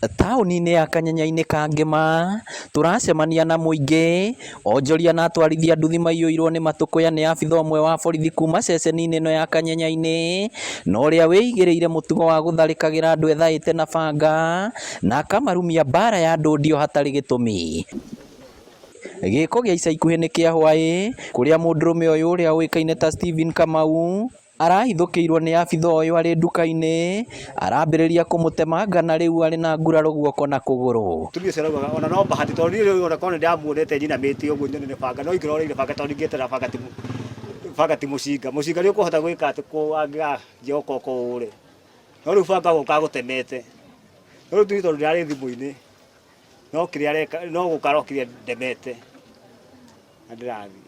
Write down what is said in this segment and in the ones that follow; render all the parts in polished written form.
Taũni-inĩ ya Kanyanya-inĩ ka Ngema tũracemania na mũingĩ onjoria na atwarithia nduthi maiyũirwo nĩ matũkũya nĩ abithaa ũmwe wa borithi kuma ceceni-inĩ ĩno ya Kanyanya-inĩ, na ũrĩa wĩigĩrĩire mũtugo wa gũtharĩkagĩra andũ ethaĩte na banga na akamarumia mbara ya ndũndio hatarĩ gĩtũmi. Gĩko gĩa ica ikuhĩ nĩ kĩa hwaĩ kũrĩa mũndũrũme ũyũ ũrĩa ũĩkaine ta Stephen Kamau arahithũkĩirwo nĩ abithaa ũyũ arĩ nduka-inĩ, arambĩrĩria kũmũtemanga na rĩu arĩ na nguraro guoko na kũgũrũ. Ona no bahati tondũ niĩ rĩu ona korwo nĩndĩramuonete nyinamĩte ũguo nyone nĩ banga, no ingĩroreire banga tondũ ingĩetera banga ti mũcinga nĩ ũkũhota gwĩka atĩ angĩanjia gũkoko ũre, no rĩu banga gũka gũtemete, no rĩu tuge tondũ ndĩrarĩ thimũ-inĩ no kĩrĩa areka no gũkarokire ndemete na ndĩrathiĩ.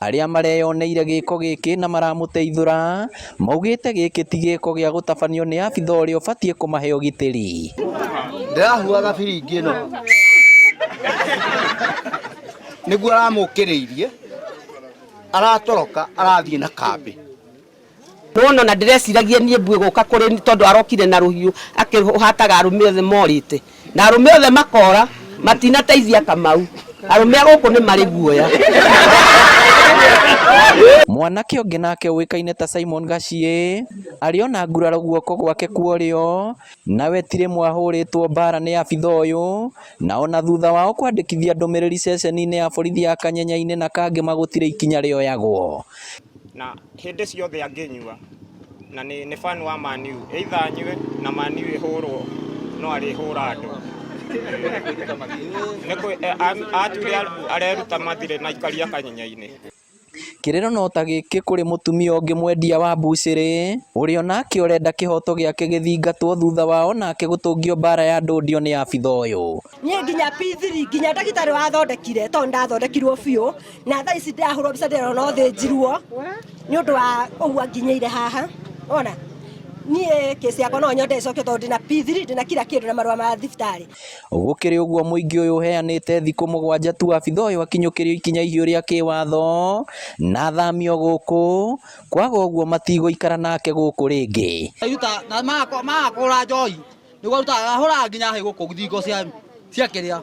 Arĩa mareyoneire gĩko gĩkĩ na maramũteithũra maugĩte gĩkĩ ti gĩko gĩa gũtabanio nĩ abithaa ũrĩa ũbatiĩ kũmahe ũgitĩri. Ndĩrahuaga biringi ĩno nĩguo aramũkĩrĩirie aratoroka arathiĩ na kambĩ. Nona na ndĩreciragia niĩ mbue gũka kũrĩ tondũ arokire na rũhiũ akĩhataga arũme othe morĩte na arũme othe makora matinateithia Kamau. Arũme gũkũ nĩ marĩ guoya. Mwanake ũngĩ nake ũĩkaine ta Simon Gaciĩ arĩ ona nguraro guoko gwake kuorĩo, nawe tirĩ mwahũrĩtwo mbara nĩ abithaa ũyũ, na ona thutha wao kwandĩkithia ndũmĩrĩri ceceni-inĩ ya borithi ya Kanyanya-inĩ na Kangema gũtirĩ ikinya rĩoyagwo. Na hĩndĩ ciothe angĩnyua na nĩ fan wa Man U, either anyue na Man U ĩhũrwo no arĩhũra andũ. Atuire areruta mathirĩ na ikaria Kanyanya-inĩ. Kĩrĩro no ta gĩkĩ kũrĩ mũtumia ũngĩ mwendia wa mbucĩrĩ ũrĩa onake ũrenda kĩhoto gĩake gĩthingatwo thutha wao nake gũtũngio mbara ya ndũndio nĩ abithaa ũyũ. Niĩ nginya P3 nginya ndagĩtarĩ wathondekire tondũ ndathondekirwo biũ na thaa ici ndĩrahũrwo mbica ndĩrona ũthĩnjirwo nĩ ũndũ wa ũguo nginyĩire haha. Ona niĩ kesi yakwa no nyende ĩcokio tondũ ndĩna P3 ndĩna kila kĩndũ na marũa ma thibitarĩ. Gũkĩrĩ ũguo mũingĩ ũyũ ũheanĩte thikũ 7 tu abithaa ũyũ akinyũkĩrio ikinya ihiũ rĩa kĩwatho na thamio gũkũ, kwaga ũguo matigũikara nake gũkũ rĩngĩ. Na makũra njoi nĩguo rutaga nginya hĩ gũkũ thingo cia kĩrĩa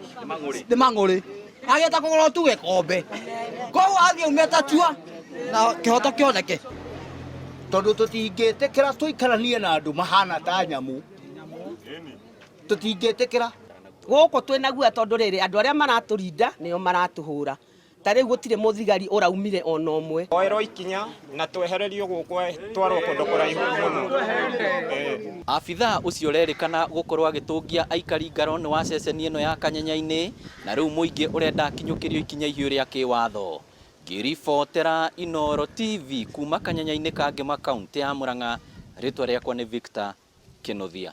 nĩ mang'ũrĩ agĩeta kũgũra tuge kombe koguo athiĩ umĩte tua na kĩhoto kĩoneke, tondũ tũtingĩtĩkĩra tũikaranie na andũ mahana ta nyamũ, tũtingĩtĩkĩra Gũkũ twĩna guoya tondũ rĩrĩ andũ arĩa maratũrinda nĩo maratũhũra. Ta rĩu gũtirĩ mũthigari ũraumire ona ũmwe. Oerwo ikinya na twehererio gũkũ twarwo kũndũ kũraihu mũno. Abithaa ũcio ũrerĩkana gũkorwo agĩtũngia aikari ngaro nĩ wa ceceni ĩno ya Kanyanya-inĩ, na rĩu mũingĩ ũrenda akinyũkĩrio ikinya ihiũ rĩa kĩwatho. Ngĩribotera Inooro TV kuma Kanyanya-inĩ ka Ngema kaunti ya Murang'a, rĩtwa rĩakwa nĩ Victor Kĩnuthia.